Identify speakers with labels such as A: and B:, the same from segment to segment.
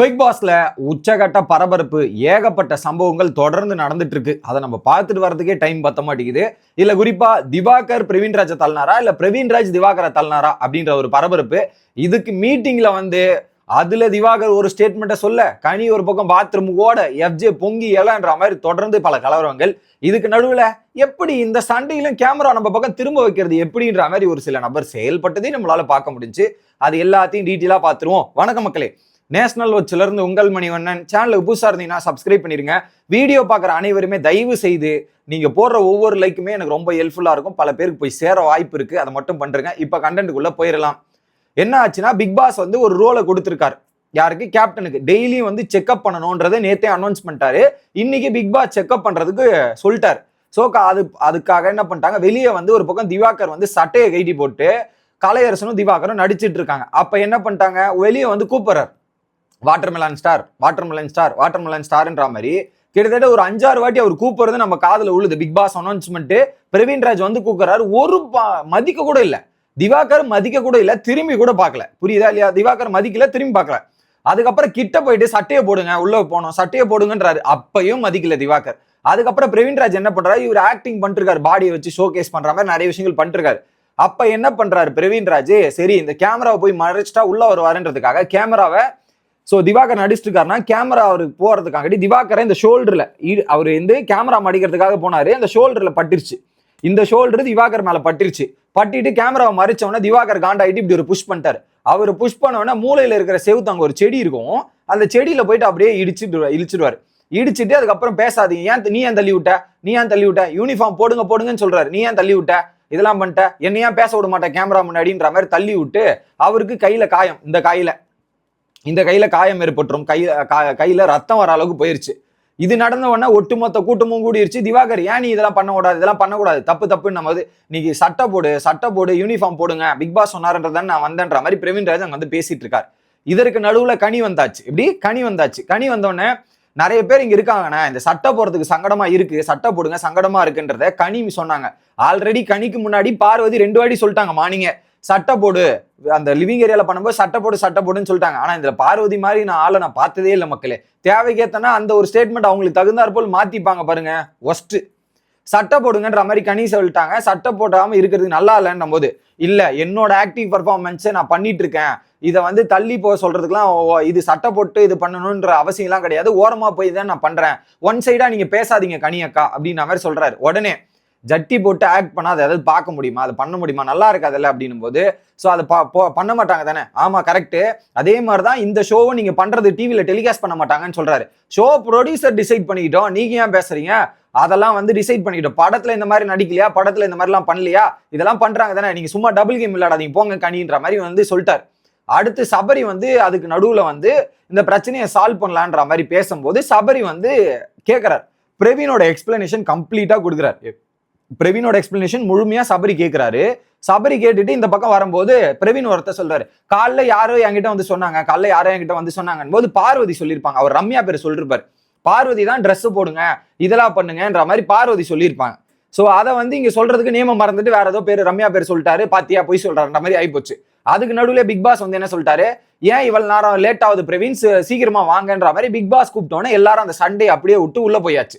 A: Big பாஸ்ல உச்சகட்ட பரபரப்பு ஏகப்பட்ட சம்பவங்கள் தொடர்ந்து நடந்துட்டு இருக்கு. அதை நம்ம பார்த்துட்டு வரதுக்கே டைம் பத்த மாட்டேங்குது. இல்ல குறிப்பா திவாகர் பிரவீன்ராஜை தள்ளினாரா இல்ல பிரவீன்ராஜ் திவாகரை தள்ளினாரா அப்படின்ற ஒரு பரபரப்பு. இதுக்கு மீட்டிங்ல அதுல திவாகர் ஒரு ஸ்டேட்மெண்ட்டை சொல்ல, கனி ஒரு பக்கம் பாத்ரூம் ஓட, எஃப்ஜே பொங்கி எலன்ற மாதிரி தொடர்ந்து பல கலவரங்கள். இதுக்கு நடுவுல எப்படி இந்த சண்டையிலும் கேமரா நம்ம பக்கம் திரும்ப வைக்கிறது எப்படின்ற மாதிரி ஒரு சில நபர் செயல்பட்டதே நம்மளால பார்க்க முடிஞ்சு. அது எல்லாத்தையும் டீட்டெயிலா பார்த்துருவோம். வணக்கம் மக்களே, நேஷனல் வாட்ச்ல இருந்து உங்கள் மணிவண்ணன். சேனலுக்கு புதுசா இருந்தீங்கன்னா சப்ஸ்கிரைப் பண்ணிருங்க. வீடியோ பார்க்குற அனைவருமே தயவு செய்து நீங்க போடுற ஒவ்வொரு லைக்குமே எனக்கு ரொம்ப ஹெல்ப்ஃபுல்லா இருக்கும். பல பேருக்கு போய் சேர வாய்ப்பு இருக்கு. அதை மட்டும் பண்றேங்க. இப்ப கண்டென்ட்டுக்குள்ள போயிடலாம். என்ன ஆச்சுன்னா, பிக் பாஸ் ஒரு ரோலை கொடுத்திருக்காரு. யாருக்கு? கேப்டனுக்கு. டெய்லியும் செக்அப் பண்ணணும்ன்றதை நேத்தே அனௌன்ஸ் பண்ணிட்டாரு. இன்னைக்கு பிக் பாஸ் செக்அப் பண்றதுக்கு சொல்லிட்டாரு. ஸோ அதுக்காக என்ன பண்ணிட்டாங்க, வெளியே ஒரு பக்கம் திவாகர் சட்டையை கைட்டி போட்டு கலையரசனும் திவாகரும் நடிச்சிட்டு இருக்காங்க. அப்ப என்ன பண்ணிட்டாங்க, வெளியே கூப்பிடுறாரு, watermelon star, watermelon star, watermelon ஸ்டார்ன்ற மாதிரி கிட்டத்தட்ட ஒரு 5-6 வாட்டி அவர் கூப்பிடுறது நம்ம காதுல உழுது. பிக் பாஸ் அனௌன்ஸ்மெண்ட் பிரவீன்ராஜ் கூப்பிடுறாரு. ஒரு மதிக்க கூட இல்ல, திவாகர் மதிக்க கூட இல்ல, திரும்பி கூட பார்க்கல. புரியுதா இல்லையா? திவாகர் மதிக்கல, திரும்பி பார்க்கல. அதுக்கப்புறம் கிட்ட போயிட்டு சட்டையை போடுங்க, உள்ள போனோம், சட்டையை போடுங்கன்றாரு. அப்பையும் மதிக்கல திவாகர். அதுக்கப்புறம் பிரவீன்ராஜ் என்ன பண்றாரு, இவர் ஆக்டிங் பண்ணிருக்காரு, பாடியை வச்சு ஷோகேஸ் பண்ற மாதிரி நிறைய விஷயங்கள் பண்ணிருக்காரு. அப்ப என்ன பண்றாரு பிரவீன்ராஜ், சரி இந்த கேமராவை போய் மறைச்சிட்டா உள்ள வருவாருன்றதுக்காக கேமராவை திவாகர் நடிச்சிட்டு இருக்காருன்னா கேமரா அவருக்கு போறதுக்காக திவாகரை இந்த ஷோல்டர்ல அவர் கேமரா மடிக்கிறதுக்காக போனாரு. அந்த ஷோல்டர்ல பட்டுருச்சு. இந்த ஷோல்டர் திவாகர் மேல பட்டுருச்சு. பட்டிட்டு கேமராவை மறைச்சவொடனே திவாகர் காண்டாயிட்டு இப்படி ஒரு புஷ் பண்ணிட்டாரு. அவர் புஷ் பண்ணவொடனே மூலையில இருக்கிற செவுத்து அங்க ஒரு செடி இருக்கும், அந்த செடியில போயிட்டு அப்படியே இடிச்சிடுவாரு. இடிச்சிட்டு அதுக்கப்புறம் பேசாதீங்க, நீ ஏன் தள்ளி விட்ட, நீ ஏன் தள்ளி விட்ட, யூனிஃபார்ம் போடுங்கன்னு சொல்றாரு. நீ ஏன் தள்ளி விட்ட, இதெல்லாம் பண்ணிட்ட, என்னையா பேச விட மாட்டேன் கேமரா முன்னாடின்ற மாதிரி தள்ளி விட்டு அவருக்கு கையில காயம், இந்த கையில காயம் ஏற்பட்டுரும், கையில ரத்தம் வர அளவுக்கு போயிருச்சு. இது நடந்த உடனே ஒட்டுமொத்த கூட்டமும் கூடிருச்சு. திவாகர், ஏன் நீ இதெல்லாம் பண்ணக்கூடாது, இதெல்லாம் பண்ணக்கூடாது, தப்புன்னு நம்ம நீங்க சட்டை போடு, யூனிஃபார்ம் போடுங்க, பிக் பாஸ் சொன்னாருன்றதான் நான் வந்தேன்ற மாதிரி பிரவீன்ராஜ் அங்க பேசிட்டு இருக்காரு. இதற்கு நடுவுல கனி வந்தாச்சு. கனி வந்தோடனே நிறைய பேர் இங்க இருக்காங்கண்ணா, இந்த சட்டை போறதுக்கு சங்கடமா இருக்கு, சட்டை போடுங்க, சங்கடமா இருக்குன்றத கனி சொன்னாங்க. ஆல்ரெடி கனிக்கு முன்னாடி பார்வதி 2 வாட்டி சொல்லிட்டாங்க, மார்னிங்க சட்டை போடு, அந்த லிவிங் ஏரியால பண்ணும்போது சட்டை போடுன்னு சொல்லிட்டாங்க. ஆனா இதுல பார்வதி மாதிரி நான் பார்த்ததே இல்லை மக்களே. தேவைக்கேத்தனா அந்த ஒரு ஸ்டேட்மெண்ட் அவங்களுக்கு தகுந்தாற் போல் மாத்திப்பாங்க பாருங்க. ஒஸ்ட் சட்டை போடுங்கன்ற மாதிரி கனி சொல்லிட்டாங்க. சட்டை போடாம இருக்கிறது நல்லா இல்லைன்ற போது, இல்ல என்னோட ஆக்டிவ் பர்ஃபார்மன்ஸை நான் பண்ணிட்டு இருக்கேன், இதை தள்ளி போக சொல்றதுக்குலாம் இது சட்டை போட்டு இது பண்ணணும்ன்ற அவசியம் எல்லாம் கிடையாது, ஓரமா போய் தான் நான் பண்றேன், ஒன் சைடா நீங்க பேசாதீங்க கனி அக்கா அப்படின்ற மாதிரி சொல்றாரு. உடனே ஜட்டி போட்டு ஆக்ட் பண்ணா அதை எதாவது பார்க்க முடியுமா, அதை பண்ண முடியுமா, நல்லா இருக்காதுல்ல அப்படின்னும் போது அதை பண்ண மாட்டாங்க தானே. ஆமா கரெக்ட். அதே மாதிரிதான் இந்த ஷோவை நீங்க பண்றது டிவியில டெலிகாஸ்ட் பண்ண மாட்டாங்கன்னு சொல்றாரு. ஷோ ப்ரொடியூசர் டிசைட் பண்ணிக்கிட்டோம், நீங்க ஏன் பேசுறீங்க, அதெல்லாம் டிசைட் பண்ணிக்கிட்டோம். படத்துல இந்த மாதிரி நடிக்கலையா, படத்துல இந்த மாதிரிலாம் பண்ணலையா, இதெல்லாம் பண்றாங்க தானே, நீங்க சும்மா டபுள் கேம் விளையாடாதீங்க போங்க கனின்ற மாதிரி சொல்லிட்டாரு. அடுத்து சபரி அதுக்கு நடுவுல இந்த பிரச்சனையை சால்வ் பண்ணலான்ற மாதிரி பேசும்போது சபரி கேட்கிறார். பிரவீனோட எக்ஸ்பிளனேஷன் கம்ப்ளீட்டா கொடுக்குறாரு. பிரவீனோட எக்ஸ்பிளனேஷன் முழுமையா சபரி கேட்கிறாரு. சபரி கேட்டுட்டு இந்த பக்கம் வரும்போது பிரவீன் ஒருத்தர் சொல்றாரு, காலைல யாரோ என்கிட்ட சொன்னாங்க போது பார்வதி சொல்லியிருப்பாங்க, அவர் ரம்யா பேர் சொல்லிருப்பாரு, பார்வதி தான் ட்ரெஸ் போடுங்க இதெல்லாம் பண்ணுங்கன்ற மாதிரி பார்வதி சொல்லியிருப்பாங்க. சோ அதை இங்க சொல்றதுக்கு நியமம் மறந்துட்டு வேற ஏதோ பேர் ரம்யா பேர் சொல்லிட்டாரு, பாத்தியா போய் சொல்றாருன்ற மாதிரி ஆயிப்போச்சு. அதுக்கு நடுவுல பிக் பாஸ் என்ன சொல்லிட்டாரு, ஏன் இவ்வளவு நேரம் லேட் ஆகுது பிரவீன், சீக்கிரமா வாங்கன்ற மாதிரி பிக் பாஸ் கூப்பிட்டோன்னே எல்லாரும் அந்த சண்டே அப்படியே விட்டு உள்ள போயாச்சு.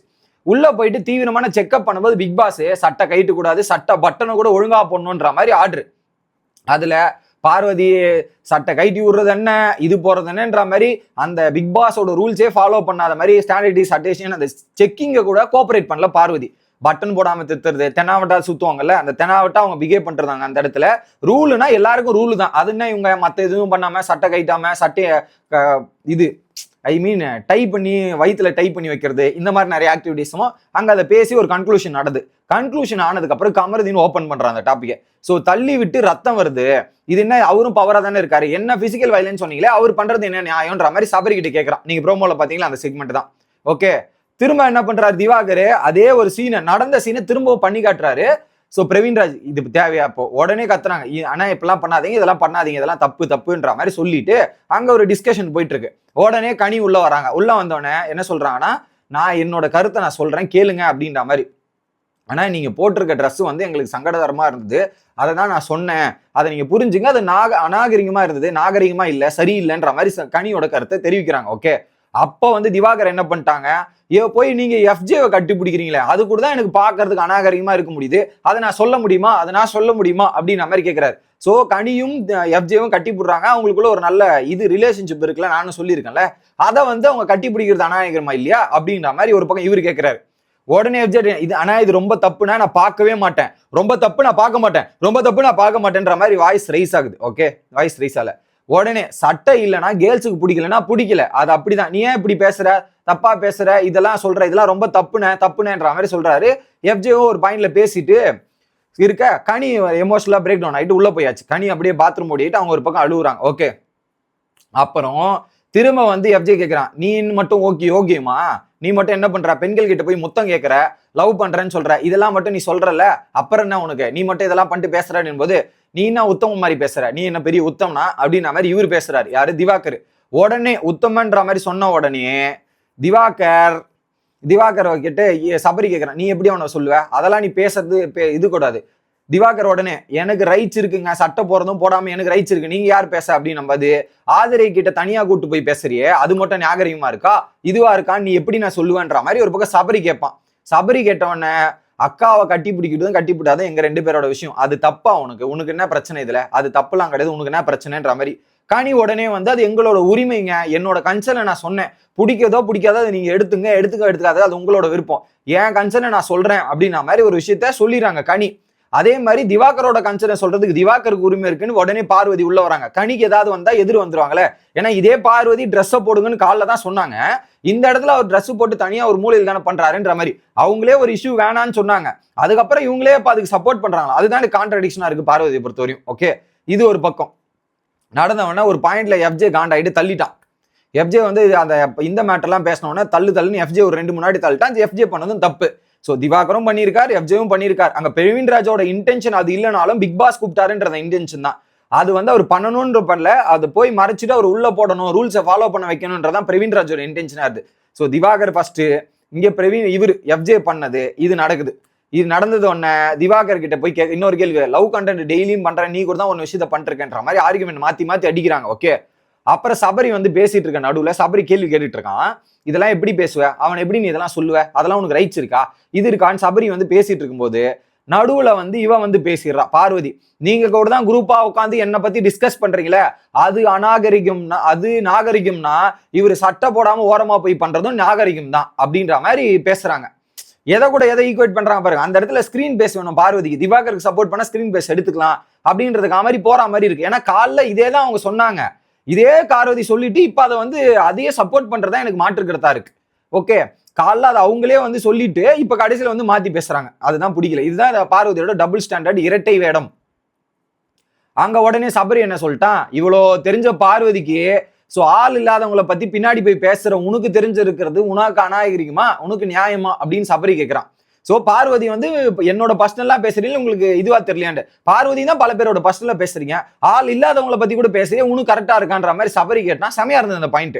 A: உள்ள போயிட்டு தீவிரமான செக்அப் பண்ணும்போது பிக் பாஸ் சட்டை கைட்டு கூடாது, சட்டை பட்டனை கூட ஒழுங்கா போடணுன்ற மாதிரி ஆர்டர். அதுல பார்வதி சட்டை கைட்டி விடுறது என்ன, இது போறது என்னன்ற மாதிரி அந்த பிக் பாஸோட ரூல்ஸே ஃபாலோ பண்ணாத மாதிரி ஸ்டாண்டர்டைஸ் அட்டேஷன் அந்த செக்கிங்கை கூட கோஆபரேட் பண்ணல பார்வதி. பட்டன் போடாம திருத்துறது, தெனாவட்டா சுத்துவாங்கல்ல, அந்த தெனாவட்டா அவங்க பிஹேவ் பண்றாங்க அந்த இடத்துல. ரூல்னா எல்லாருக்கும் ரூல் தான், அதுன்னா இவங்க மத்த எதுவும் பண்ணாம சட்டை கைட்டாம சட்டைய டை பண்ணி வயிற்றுல டை பண்ணி வைக்கிறது, இந்த மாதிரி நிறைய ஆக்டிவிட்டிஸும் அங்க அதை பேசி ஒரு கன்க்ளூஷன் கன்க்ளூஷன் ஆனதுக்கு அப்புறம் கமருதீன் ஓப்பன் பண்றாங்க அந்த டாபிக்கை. ஸோ தள்ளி விட்டு ரத்தம் வருது, இது என்ன, அவரும் பவரா தானே இருக்காரு, என்ன பிசிக்கல் வயலன்ஸ் சொன்னீங்களே, அவர் பண்றது என்ன நியாயம்ன்ற மாதிரி சபரி கிட்ட கேட்கறான். நீங்க ப்ரோமோல பாத்தீங்களா அந்த செக்மெண்ட் தான். ஓகே, திரும்ப என்ன பண்றாரு திவாகர், அதே ஒரு நடந்த சீனை திரும்பவும் பண்ணி காட்டுறாரு. ஸோ பிரவீன்ராஜ் இது தேவையா, அப்போ உடனே கத்துறாங்க, ஆனா இப்பெல்லாம் பண்ணாதீங்க, இதெல்லாம் தப்புன்ற மாதிரி சொல்லிட்டு அங்க ஒரு டிஸ்கஷன் போயிட்டு இருக்கு. உடனே கனி உள்ள வராங்க. உள்ள வந்தோடனே என்ன சொல்றாங்கன்னா, நான் என்னோட கருத்தை நான் சொல்றேன் கேளுங்க அப்படின்ற மாதிரி. ஆனா நீங்க போட்டிருக்க ட்ரெஸ் வந்து எங்களுக்கு சங்கடகரமா இருந்தது, அதை தான் நான் சொன்னேன், அதை நீங்க புரிஞ்சுங்க, அது அநாகரிகமா இருந்தது, நாகரிகமா இல்ல, சரியில்லைன்ற மாதிரி கனியோட கருத்தை தெரிவிக்கிறாங்க. ஓகே, அப்ப வந்து திவாகர் என்ன பண்ணிட்டாங்க, போய் நீங்க எஃப்ஜேவை கட்டி பிடிக்கிறீங்களே, அது கூட தான் எனக்கு பாக்குறதுக்கு அநாகரிகமா இருக்க முடியுது, அதை நான் சொல்ல முடியுமா, அதை நான் சொல்ல முடியுமா அப்படின்ற மாதிரி கேட்கிறாரு. சோ கனியும் எஃப்ஜேவும் கட்டி போடுறாங்க, அவங்களுக்குள்ள ஒரு நல்ல இது ரிலேஷன்ஷிப் இருக்குல்ல, நானும் சொல்லியிருக்கேன்ல, அதை வந்து அவங்க கட்டி பிடிக்கிறது அநாகரிகமா இல்லையா அப்படின்ற மாதிரி ஒரு பக்கம் இவரு கேட்கிறாரு. உடனே எஃப்ஜே இது ஆனா இது ரொம்ப தப்புனா நான் பார்க்கவே மாட்டேன், ரொம்ப தப்பு நான் பார்க்க மாட்டேன், ரொம்ப தப்பு நான் பார்க்க மாட்டேன்ற மாதிரி வாய்ஸ் ரைஸ் ஆகுது. ஓகே, வாய்ஸ் ரைஸ் ஆல உடனே சட்டை இல்லைன்னா கேர்ள்ஸுக்கு பிடிக்கலன்னா பிடிக்கல, அது அப்படிதான், நீ ஏன் இப்படி பேசுற, தப்பா பேசுற, இதெல்லாம் சொல்ற, இதெல்லாம் ரொம்ப தப்புனேன்ற மாதிரி சொல்றாரு. எஃப்ஜேவும் ஒரு பாயிண்ட்ல பேசிட்டு இருக்க, கனி எமோஷனலா பிரேக் டவுன் ஆயிட்டு உள்ள போயாச்சு. கனி அப்படியே பாத்ரூம் ஓடிட்டு அவங்க ஒரு பக்கம் அழுகுறாங்க. ஓகே, அப்புறம் திரும்ப வந்து எஃப்ஜே கேட்கிறான், நீ மட்டும் ஓகேமா, நீ மட்டும் என்ன பண்ற, பெண்கள் கிட்ட போய் முத்தம் கேட்கிற, லவ் பண்றேன்னு சொல்ற, இதெல்லாம் மட்டும் நீ சொல்றல, அப்புறம் என்ன உனக்கு, நீ மட்டும் இதெல்லாம் பண்ணிட்டு பேசுறன்னு போது நீ என்ன உத்தம மாதிரி பேசுற, நீ என்ன பெரிய உத்தம்னா அப்படின்ற மாதிரி இவர் பேசுறாரு. யாரு, திவாகர். உடனே உத்தமன்ற மாதிரி சொன்ன உடனே திவாகர் கிட்ட சபரி கேட்கிறான், நீ எப்படி அவனை சொல்லுவ, அதெல்லாம் நீ பேசுறது இது கூடாது. திவாகர் உடனே, எனக்கு ரைட்ஸ் இருக்குங்க, சட்டை போறதும் போடாம எனக்கு ரைட்ஸ் இருக்கு, நீங்க யார் பேச அப்படின்னு நம்பது, ஆதரை கிட்ட தனியா கூட்டு போய் பேசுறியே, அது மட்டும் நாகரிகமா இருக்கா, இதுவா இருக்கான்னு நீ எப்படி நான் சொல்லுவேன்ற மாதிரி ஒரு பக்கம் சபரி கேட்பான். சபரி கேட்டவொடனே, அக்காவை கட்டி பிடிக்கிட்டதும் கட்டி பிடிக்காதும் எங்க 2 பேரோட விஷயம், அது தப்பா, உனக்கு என்ன பிரச்சனை இதுல, அது தப்புலாம் கிடையாது, உனக்கு என்ன பிரச்சனைன்ற மாதிரி கனி உடனே வந்து, அது எங்களோட உரிமைங்க, என்னோட கன்சர்னை நான் சொன்னேன், பிடிக்கதோ பிடிக்காதோ அதை நீங்க எடுத்துக்காத, அது உங்களோட விருப்பம், என் கன்சர்னை நான் சொல்றேன் அப்படின்ற மாதிரி ஒரு விஷயத்த சொல்லிடுறாங்க கனி. அதே மாதிரி திவாகரோட கன்சர்னை சொல்றதுக்கு திவாகருக்கு உரிமை இருக்குன்னு உடனே பார்வதி உள்ள வராங்க. கனிக்கு ஏதாவது வந்தா எதிர் வந்துருவாங்களே, ஏன்னா இதே பார்வதி ட்ரெஸ்ஸை போடுங்கன்னு காலில் தான் சொன்னாங்க, இந்த இடத்துல அவர் ட்ரெஸ் போட்டு தனியா ஒரு மூலையில் தானே பண்றாருன்ற மாதிரி அவங்களே ஒரு இஷ்யூ வேணான்னு சொன்னாங்க, அதுக்கப்புறம் இவங்களே இப்ப அதுக்கு சப்போர்ட் பண்றாங்களா, அதுதான் கான்ட்ரடிக்ஷனா இருக்கு பார்வதியை பொறுத்தவரையும். ஓகே, இது ஒரு பக்கம் நடந்தவன ஒரு பாயிண்ட்ல எஃப்ஜே காண்டாயிட்டு தள்ளிட்டான். எஃப்ஜே வந்து அந்த இந்த மேட்டர்லாம் பேசினோன்னா தள்ளுன்னு எஃப்ஜே ஒரு 2 முன்னாடி தள்ளிட்டான். எஃப்ஜே பண்ணதும் தப்பு. ஸோ திவாகரும் பண்ணியிருக்கார், எஃப்ஜேவும் பண்ணியிருக்கார். அங்க பிரவீன் ராஜோட இன்டென்ஷன் அது இல்லைனாலும் பிக் பாஸ் கூப்பிட்டாருன்ற இன்டென்ஷன் தான், அது வந்து அவர் பண்ணணும்ன்ற பண்ணல, அது போய் மறைச்சிட்டு அவர் உள்ள போடணும், ரூல்ஸை ஃபாலோ பண்ண வைக்கணும்ன்றதான் பிரவீன் ராஜோட இன்டென்ஷனா இருக்கு. ஸோ திவாகர் ஃபர்ஸ்ட், இங்க இவர் எஃப்ஜே பண்ணது இது நடக்குது. இது நடந்தது ஒன்னு திவாகர் கிட்ட போய் இன்னொரு கேள்வி, லவ் கண்டென்ட் டெய்லியும் பண்றேன், நீ கூட தான் ஒரு விஷயத்த பண்ணிருக்கேன்ற மாதிரி ஆர்குமெண்ட் மாத்தி அடிக்கிறாங்க. ஓகே, அப்புறம் சபரி வந்து பேசிட்டு இருக்க நடுவுல சபரி கேள்வி கேட்டுட்டு இருக்கான், இதெல்லாம் எப்படி பேசுவ, அவன் எப்படி நீ இதெல்லாம் சொல்லுவ, அதெல்லாம் உனக்கு ரைட்ஸ் இருக்கா, இது இருக்கான்னு சபரி வந்து பேசிட்டு இருக்கும்போது நடுவுல வந்து இவன் வந்து பேசிடுறா பார்வதி, நீங்க கூட தான் குரூப்பா உட்காந்து என்ன பத்தி டிஸ்கஸ் பண்றீங்களே, அது அநாகரிகம்னா, அது நாகரிகம்னா இவர் சட்டை போடாம ஓரமா போய் பண்றதும் நாகரிகம் தான் அப்படின்ற மாதிரி பேசுறாங்க. எதை ஈக்குவேட் பண்றாங்க பாருங்க. அந்த இடத்துல ஸ்கிரீன் பேஸ் வேணும் பார்வதிக்கு, திவாகருக்கு சப்போர்ட் பண்ணா ஸ்கிரீன் பேஸ் எடுத்துக்கலாம் அப்படின்றதுக்கு மாதிரி போற மாதிரி இருக்கு. ஏன்னா காலைல இதே தான் அவங்க சொன்னாங்க, இதே பார்வதி சொல்லிட்டு இப்ப அதை வந்து அதையே சப்போர்ட் பண்றதா எனக்கு மாற்றுக்கிறதா இருக்கு. ஓகே, காலைல அதை அவங்களே வந்து சொல்லிட்டு இப்ப கடைசியில வந்து மாத்தி பேசுறாங்க, அதுதான் பிடிக்கல. இதுதான் பார்வதியோட டபுள் ஸ்டாண்டர்ட், இரட்டை வேடம். அங்க உடனே சபரி என்ன சொல்லிட்டான், இவ்வளோ தெரிஞ்ச பார்வதிக்கு சோ ஆள் இல்லாதவங்களை பத்தி பின்னாடி போய் பேசுற உனக்கு தெரிஞ்சிருக்கிறது உனக்கு அநாகரிகமா, உனக்கு நியாயமா அப்படின்னு சபரி கேட்கிறான். சோ பார்வதி வந்து என்னோட பர்சனலா பேசுறீங்க, உங்களுக்கு இதுவா தெரியலையாண்டு, பார்வதி தான் பல பேரோட பர்சனலா பேசுறீங்க, ஆள் இல்லாதவங்களை பத்தி கூட பேசுறீங்க, உனக்கு கரெக்டா இருக்கான்ற மாதிரி சபரி கேட்டா செமையா இருந்தது அந்த பாயிண்ட்.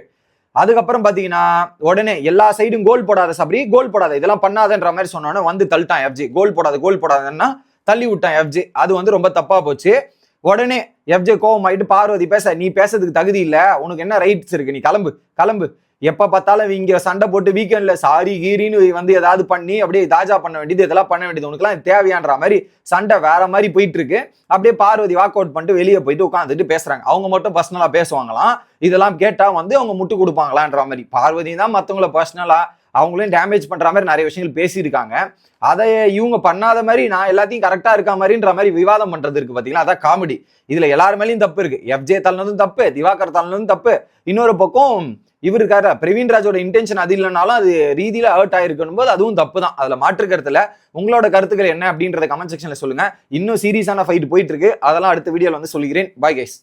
A: அதுக்கப்புறம் பாத்தீங்கன்னா உடனே எல்லா சைடும் கோல் போடாத சபரி, கோல் போடாத, இதெல்லாம் பண்ணாதன்ற மாதிரி சொன்னோன்னே வந்து தள்ளிட்டான் எஃப்ஜே, கோல் போடாதன்னா தள்ளி விட்டான் எஃப்ஜே. அது வந்து ரொம்ப தப்பா போச்சு. உடனே எஃப்ஜே கோவம் ஆயிட்டு, பார்வதி நீ பேசுறதுக்கு தகுதி இல்ல, உனக்கு என்ன ரைட்ஸ் இருக்கு, நீ கிளம்பு, எப்ப பார்த்தாலும் இங்க சண்டை போட்டு வீக்கெண்ட்ல சாரி கீரின்னு வந்து ஏதாவது பண்ணி அப்படியே தாஜா பண்ண வேண்டியது, இதெல்லாம் பண்ண வேண்டியது உனக்குலாம் தேவையான்ற மாதிரி சண்டை வேற மாதிரி போயிட்டு இருக்கு. அப்படியே பார்வதி வாக் அவுட் பண்ணிட்டு வெளியே போயிட்டு உட்காந்துட்டு பேசுறாங்க. அவங்க மட்டும் பர்சனலா பேசுவாங்களாம், இதெல்லாம் கேட்டா வந்து அவங்க முட்டு கொடுப்பாங்களான்ற மாதிரி. பார்வதி தான் மத்தவங்கள பர்சனலா அவங்களையும் டேமேஜ் பண்ற மாதிரி நிறைய விஷயங்கள் பேசியிருக்காங்க. அதை இவங்க பண்ணாத மாதிரி நான் எல்லாத்தையும் கரெக்டா இருக்க மாதிரின்ற மாதிரி விவாதம் பண்றது இருக்கு பாத்தீங்களா, அதான் காமெடி. இதுல எல்லாரு மேலேயும் தப்பு இருக்கு, எஃப்ஜே தள்ளனதும் தப்பு, திவாகர் தள்ளனதும் தப்பு. இன்னொரு பக்கம் இவர் இருக்காரு பிரவீன் ராஜோட இன்டென்ஷன் அது இல்லைனாலும் அது ரீதியில ஹர்ட் ஆயிருக்கணும் போது அதுவும் தப்பு தான், அதுல மாற்று கருத்துல. உங்களோட கருத்துக்கள் என்ன அப்படின்றத கமெண்ட் செக்ஷன்ல சொல்லுங்க. இன்னும் சீரியஸான ஃபைட் போயிட்டு இருக்கு, அதெல்லாம் அடுத்த வீடியோல வந்து சொல்லிக்கிறேன். Bye guys.